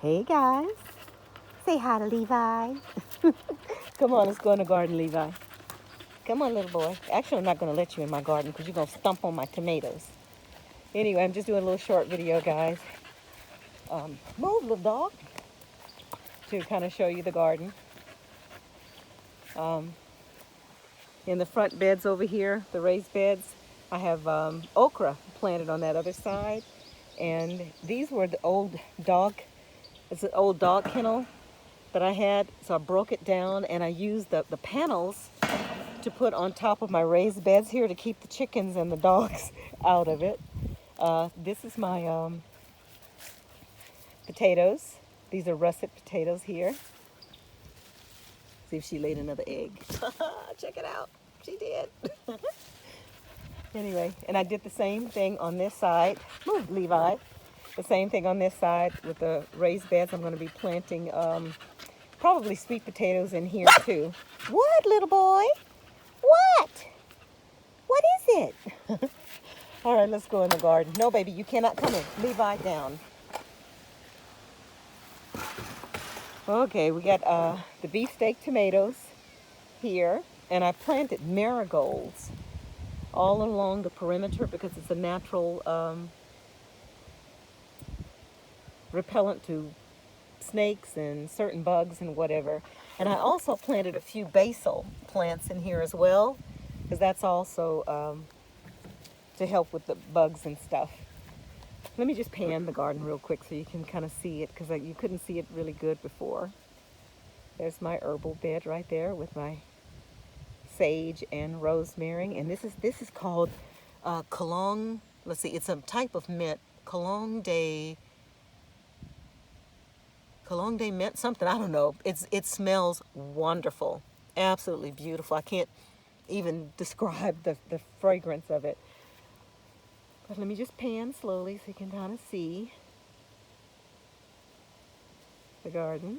Hey guys, say hi to Levi. Come on, let's go in the garden, Levi. Come on, little boy. Actually, I'm not going to let you in my garden because you're going to stomp on my tomatoes. Anyway, I'm just doing a little short video, guys. Move, little dog, to kind of show you the garden. In the front beds over here, the raised beds, I have okra planted on that other side. And these were the old dog, it's an old dog kennel that I had. So I broke it down and I used the panels to put on top of my raised beds here to keep the chickens and the dogs out of it. This is my potatoes. These are russet potatoes here. See if she laid another egg. Check it out. She did. Anyway, and I did the same thing on this side. Move, Levi. The same thing on this side with the raised beds. I'm going to be planting probably sweet potatoes in here too. What, little boy? What? What is it? All right, let's go in the garden. No, baby, you cannot come in. Levi, down. Okay, we got the beefsteak tomatoes here, and I planted marigolds all along the perimeter because it's a natural repellent to snakes and certain bugs and whatever. And I also planted a few basil plants in here as well because that's also to help with the bugs and stuff. Let me just pan the garden real quick so you can kind of see it because you couldn't see it really good before. There's my herbal bed right there with my sage and rosemary. And this is called Cologne. Let's see, it's a type of mint, Cologne de mint, something, I don't know. It smells wonderful, absolutely beautiful. I can't even describe the fragrance of it. But let me just pan slowly so you can kind of see the garden.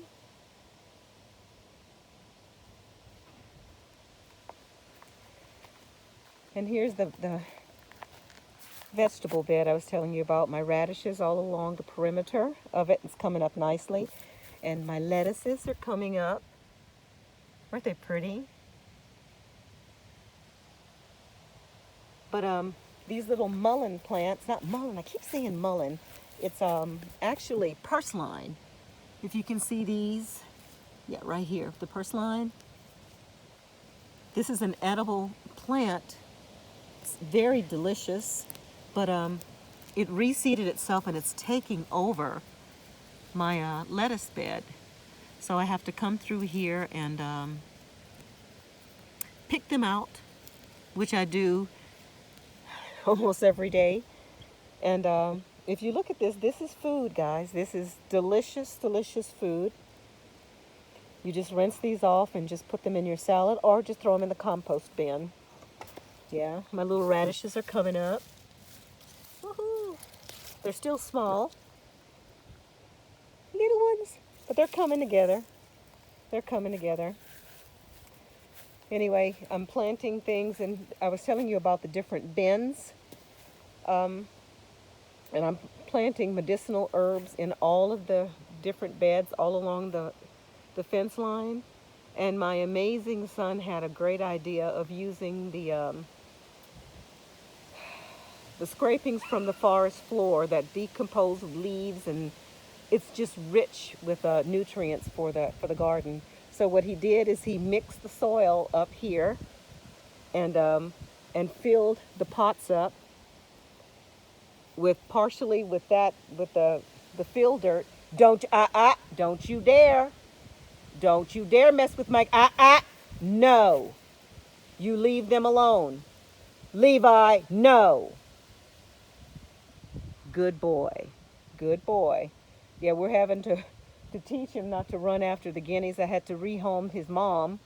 And here's the vegetable bed I was telling you about. My radishes all along the perimeter of it. It's coming up nicely. And my lettuces are coming up. Aren't they pretty? But these little mullein plants, not mullein, I keep saying mullein. It's actually purslane. If you can see these, yeah, right here, the purslane. This is an edible plant. It's very delicious, but it reseeded itself and it's taking over my lettuce bed. So I have to come through here and pick them out, which I do almost every day. And if you look at this, this is food, guys. This is delicious, delicious food. You just rinse these off and just put them in your salad or just throw them in the compost bin. Yeah, my little radishes are coming up. Woohoo! They're still small. Little ones, but they're coming together. They're coming together. Anyway, I'm planting things, and I was telling you about the different bins. And I'm planting medicinal herbs in all of the different beds all along the fence line. And my amazing son had a great idea of using the scrapings from the forest floor that decompose leaves, and it's just rich with nutrients for the garden. So what he did is he mixed the soil up here and filled the pots up with partially with the fill dirt. Don't you dare mess with my no. You leave them alone. Levi, no. Good boy. Good boy. Yeah, we're having to teach him not to run after the guineas. I had to rehome his mom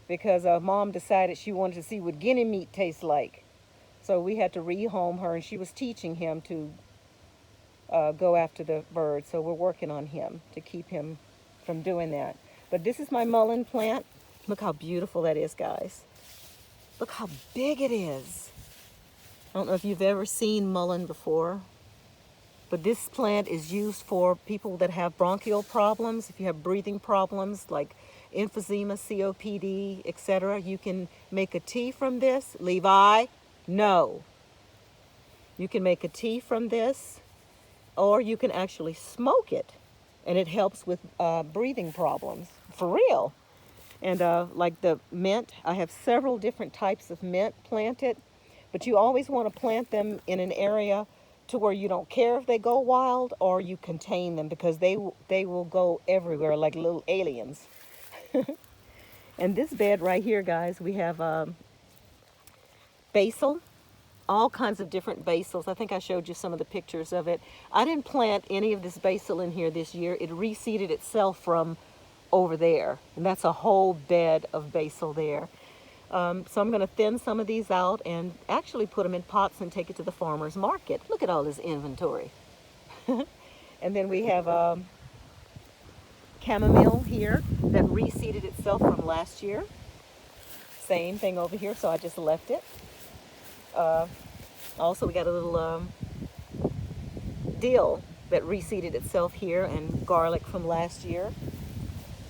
because mom decided she wanted to see what guinea meat tastes like. So we had to rehome her, and she was teaching him to go after the birds. So we're working on him to keep him from doing that. But this is my mullein plant. Look how beautiful that is, guys. Look how big it is. I don't know if you've ever seen mullein before. But this plant is used for people that have bronchial problems. If you have breathing problems like emphysema, COPD, etc., you can make a tea from this. Levi, no. You can make a tea from this, or you can actually smoke it, and it helps with breathing problems, for real. And like the mint, I have several different types of mint planted, but you always want to plant them in an area to where you don't care if they go wild, or you contain them, because they will go everywhere like little aliens. And this bed right here, guys, we have basil, all kinds of different basils. I think I showed you some of the pictures of it. I didn't plant any of this basil in here this year. It reseeded itself from over there, and that's a whole bed of basil there. So I'm going to thin some of these out and actually put them in pots and take it to the farmer's market. Look at all this inventory. And then we have chamomile here that reseeded itself from last year. Same thing over here, so I just left it. Also, we got a little dill that reseeded itself here, and garlic from last year.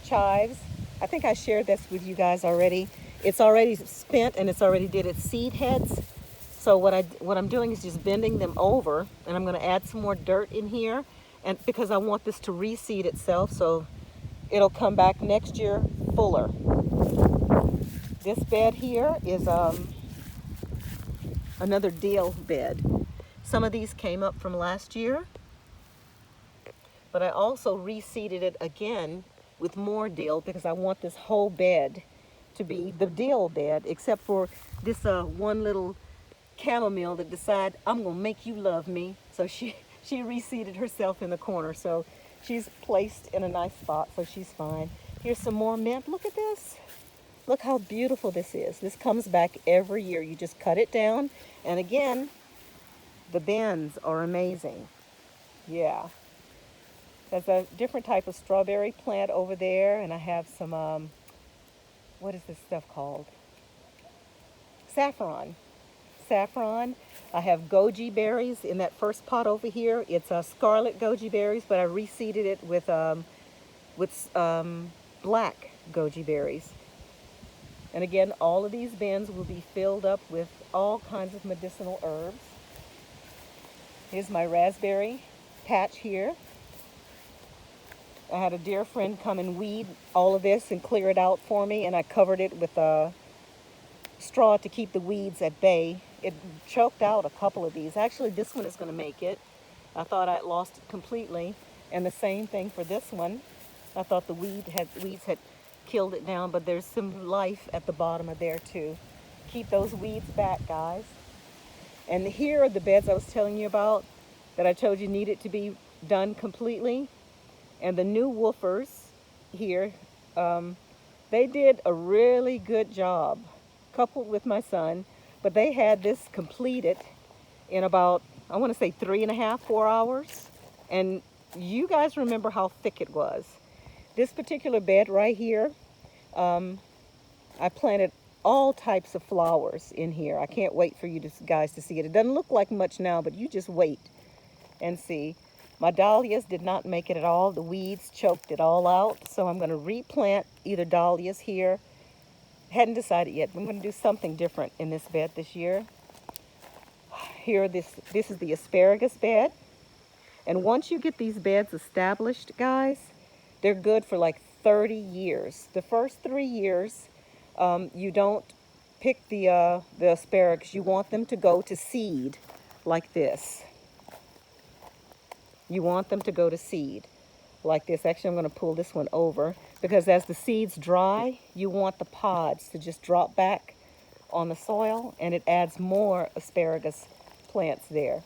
Chives. I think I shared this with you guys already. It's already spent and it's already did its seed heads. So what I'm doing is just bending them over, and I'm going to add some more dirt in here, and because I want this to reseed itself, so it'll come back next year fuller. This bed here is another dill bed. Some of these came up from last year, but I also reseeded it again with more dill because I want this whole bed to be the dill bed, except for this one little chamomile that decided, I'm gonna make you love me. So she reseeded herself in the corner, so she's placed in a nice spot, so she's fine. Here's some more mint. Look at this. Look how beautiful this is. This comes back every year. You just cut it down, and again, the bends are amazing. Yeah. There's a different type of strawberry plant over there, and I have some, what is this stuff called? Saffron. Saffron. I have goji berries in that first pot over here. It's scarlet goji berries, but I reseeded it with black goji berries. And again, all of these bins will be filled up with all kinds of medicinal herbs. Here's my raspberry patch here. I had a dear friend come and weed all of this and clear it out for me, and I covered it with straw to keep the weeds at bay. It choked out a couple of these. Actually, this one is going to make it. I thought I'd lost it completely. And the same thing for this one. I thought the weeds had killed it down, but there's some life at the bottom of there too. Keep those weeds back, guys. And here are the beds I was telling you about that I told you needed to be done completely. And the new woofers here, they did a really good job, coupled with my son, but they had this completed in about, I want to say 3.5, 4 hours. And you guys remember how thick it was. This particular bed right here, I planted all types of flowers in here. I can't wait for you guys to see it. It doesn't look like much now, but you just wait and see. My dahlias did not make it at all. The weeds choked it all out. So I'm going to replant either dahlias here. Hadn't decided yet. I'm going to do something different in this bed this year. Here, this is the asparagus bed. And once you get these beds established, guys, they're good for like 30 years. The first 3 years, you don't pick the asparagus. You want them to go to seed like this. You want them to go to seed like this. Actually, I'm going to pull this one over because as the seeds dry, you want the pods to just drop back on the soil, and it adds more asparagus plants there.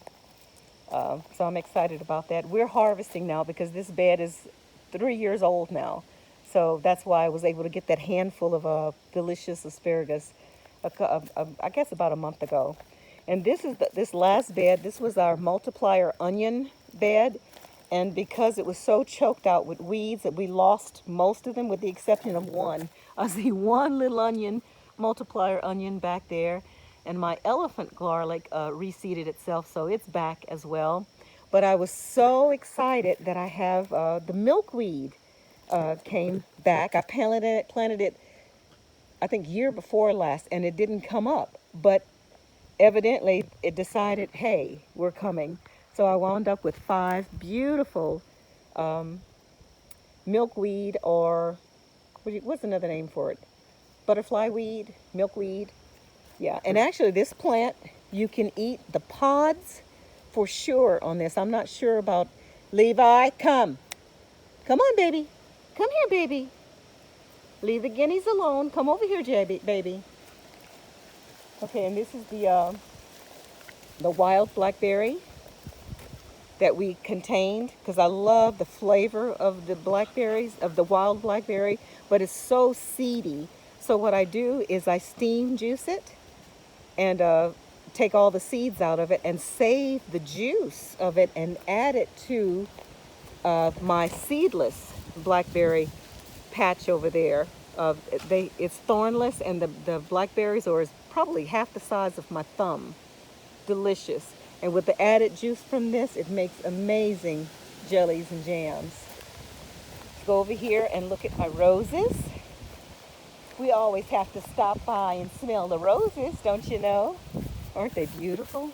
So I'm excited about that. We're harvesting now because this bed is 3 years old now. So that's why I was able to get that handful of delicious asparagus, I guess about a month ago. And this is this last bed. This was our multiplier onion bed. And because it was so choked out with weeds that we lost most of them with the exception of one. I see one little onion, multiplier onion back there. And my elephant garlic reseeded itself, so it's back as well. But I was so excited that I have the milkweed came back. I planted it, I think, year before last, and it didn't come up. But evidently, it decided, hey, we're coming. So I wound up with 5 beautiful milkweed, or what's another name for it? Butterfly weed, milkweed. Yeah, and actually this plant, you can eat the pods for sure on this. I'm not sure about Levi. Come. Come on, baby. Come here, baby. Leave the guineas alone. Come over here, baby. Okay, and this is the wild blackberry that we contained, because I love the flavor of the blackberries, of the wild blackberry, but it's so seedy. So what I do is I steam juice it and take all the seeds out of it and save the juice of it and add it to my seedless blackberry patch over there. It's thornless, and the blackberries are probably half the size of my thumb. Delicious. And with the added juice from this, it makes amazing jellies and jams. Let's go over here and look at my roses. We always have to stop by and smell the roses, don't you know? Aren't they beautiful?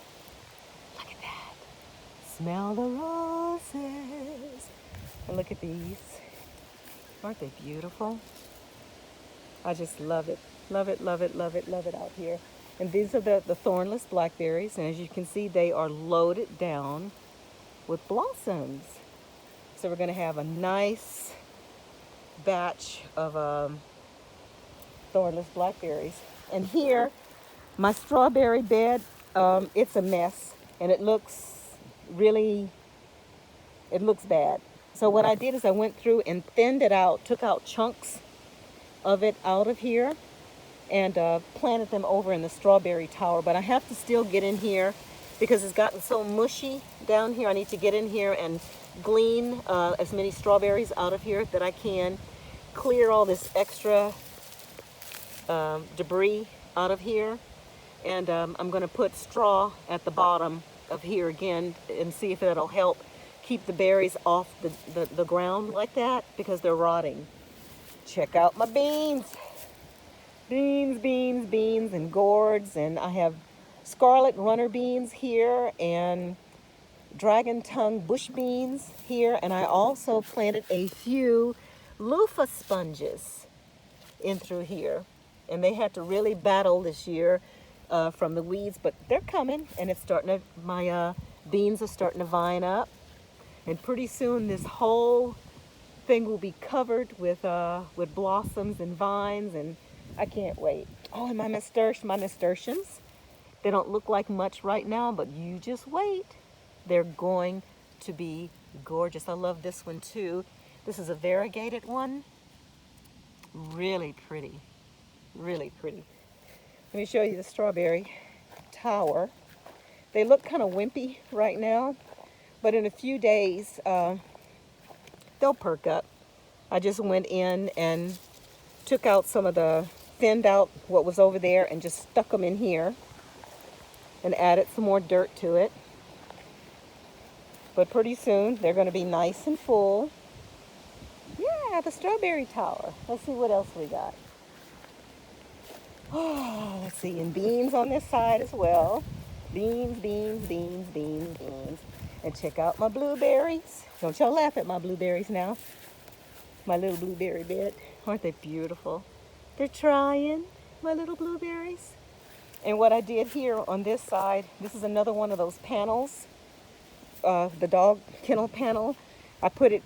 Look at that. Smell the roses. And look at these. Aren't they beautiful? I just love it. Love it, love it, love it, love it out here. And these are the thornless blackberries. And as you can see, they are loaded down with blossoms. So we're going to have a nice batch of thornless blackberries. And here, my strawberry bed, it's a mess. And it looks bad. So what I did is I went through and thinned it out, took out chunks of it out of here, and planted them over in the strawberry tower. But I have to still get in here because it's gotten so mushy down here. I need to get in here and glean as many strawberries out of here that I can, clear all this extra debris out of here. And I'm going to put straw at the bottom of here again and see if it'll help keep the berries off the ground like that, because they're rotting. Check out my beans. Beans, beans, beans, and gourds. And I have scarlet runner beans here and dragon tongue bush beans here. And I also planted a few loofah sponges in through here. And they had to really battle this year from the weeds, but they're coming, and it's starting to, my beans are starting to vine up. And pretty soon this whole thing will be covered with blossoms and vines, and I can't wait. Oh, and my nasturtiums, they don't look like much right now, but you just wait. They're going to be gorgeous. I love this one too. This is a variegated one. Really pretty, really pretty. Let me show you the strawberry tower. They look kind of wimpy right now, but in a few days, they'll perk up. I just went in and took out some of thinned out what was over there and just stuck them in here and added some more dirt to it. But pretty soon, they're going to be nice and full. Yeah, the strawberry tower. Let's see what else we got. Oh, let's see, and beans on this side as well. Beans, beans, beans, beans, beans. And check out my blueberries. Don't y'all laugh at my blueberries now. My little blueberry bed. Aren't they beautiful? They're trying, my little blueberries. And what I did here on this side, this is another one of those panels, the dog kennel panel. I put it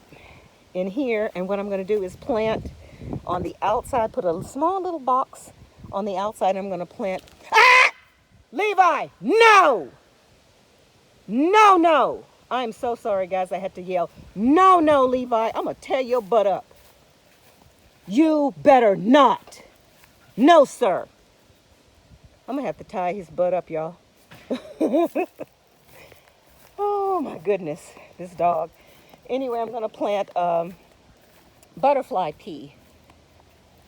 in here, and what I'm going to do is plant on the outside, put a small little box on the outside. I'm going to plant. Ah! Levi, no! No, no. I'm so sorry, guys. I had to yell. No, no, Levi. I'm going to tear your butt up. You better not. No, sir. I'm going to have to tie his butt up, y'all. Oh, my goodness. This dog. Anyway, I'm going to plant butterfly pea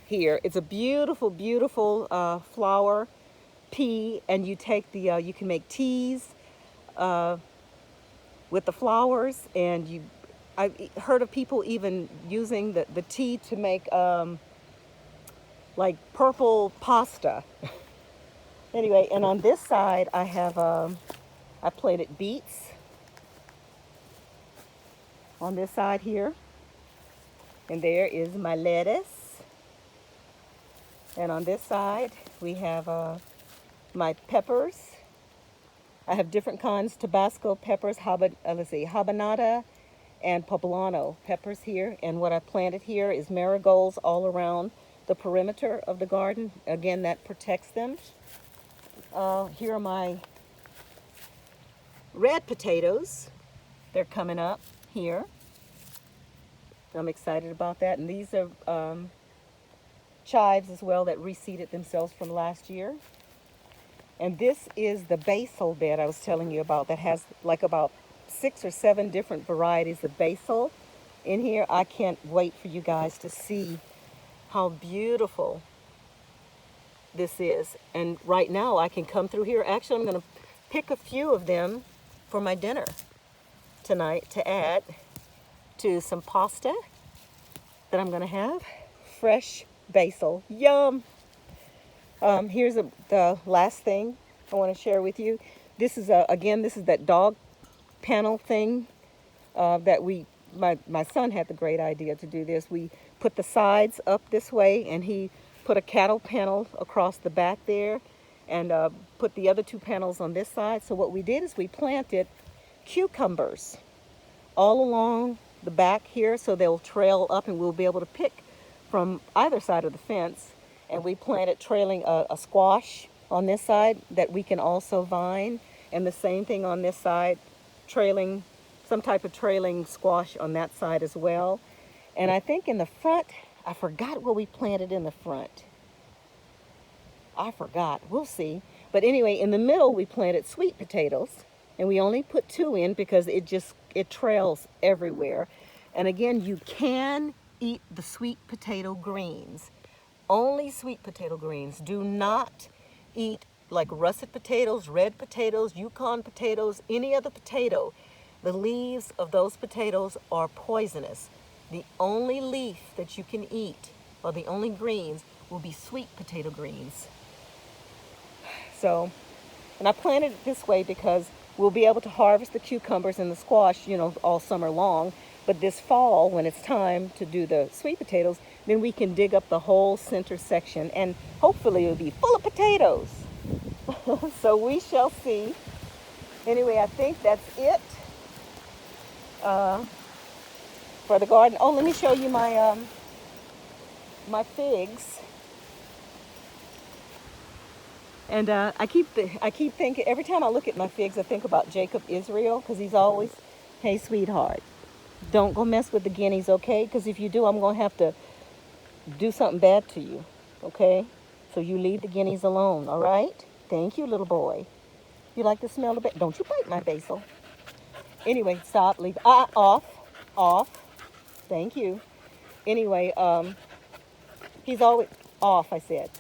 here. It's a beautiful, beautiful flower pea, and you take you can make teas. with the flowers, and I heard of people even using the tea to make like purple pasta. Anyway, and on this side I have I planted beets on this side here, and there is my lettuce. And on this side we have my peppers. I have different kinds: Tabasco peppers, habanada, and poblano peppers here. And what I planted here is marigolds all around the perimeter of the garden. Again, that protects them. Here are my red potatoes. They're coming up here. I'm excited about that. And these are chives as well that reseeded themselves from last year. And this is the basil bed I was telling you about that has like about 6 or 7 different varieties of basil in here. I can't wait for you guys to see how beautiful this is. And right now I can come through here. Actually, I'm going to pick a few of them for my dinner tonight to add to some pasta that I'm going to have. Fresh basil. Yum! Here's the last thing I want to share with you. This is again, this is that dog panel thing that my son had the great idea to do this. We put the sides up this way, and he put a cattle panel across the back there, and put the other 2 panels on this side. So what we did is we planted cucumbers all along the back here, so they'll trail up, and we'll be able to pick from either side of the fence. And we planted trailing a squash on this side that we can also vine, and the same thing on this side, trailing, some type of trailing squash on that side as well. And I think in the front, I forgot what we planted in the front. I forgot. We'll see. But anyway, in the middle we planted sweet potatoes, and we only put 2 in because it trails everywhere. And again, you can eat the sweet potato greens. Only sweet potato greens. Do not eat like russet potatoes, red potatoes, Yukon potatoes, any other potato. The leaves of those potatoes are poisonous. The only leaf that you can eat, or the only greens, will be sweet potato greens. So, and I planted it this way because we'll be able to harvest the cucumbers and the squash, all summer long. But this fall, when it's time to do the sweet potatoes, then we can dig up the whole center section, and hopefully it'll be full of potatoes. So we shall see. Anyway, I think that's it for the garden. Oh, let me show you my my figs. And I keep thinking, every time I look at my figs, I think about Jacob Israel, because he's always, hey, sweetheart, don't go mess with the guineas, okay? Because if you do, I'm going to have to do something bad to you, okay? So you leave the guineas alone, all right? Thank you, little boy. You like the smell of it? Don't you bite my basil. Anyway, stop, leave. Off. Thank you. Anyway, he's always, off, I said.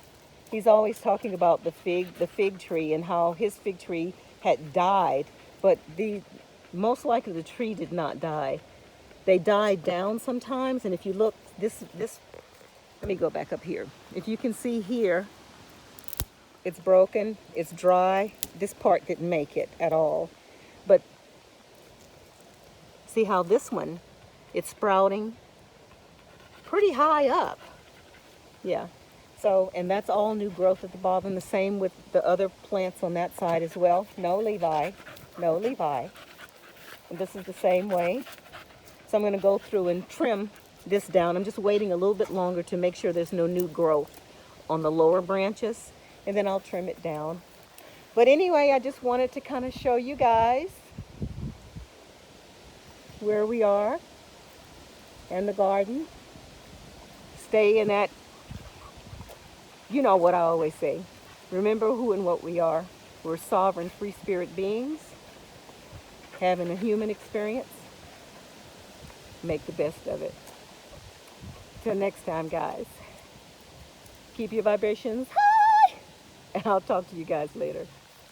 He's always talking about the fig tree, and how his fig tree had died, but most likely the tree did not die. They died down sometimes, and if you look, this, let me go back up here. If you can see here, it's broken, it's dry. This part didn't make it at all. But see how this one, it's sprouting pretty high up. Yeah. So, and that's all new growth at the bottom. The same with the other plants on that side as well. No Levi. No Levi. And this is the same way. So I'm going to go through and trim this down. I'm just waiting a little bit longer to make sure there's no new growth on the lower branches, and then I'll trim it down. But anyway, I just wanted to kind of show you guys where we are in the garden. Stay in that, you know what I always say. Remember who and what we are. We're sovereign, free spirit beings having a human experience. Make the best of it. Till next time, guys. Keep your vibrations high, and I'll talk to you guys later.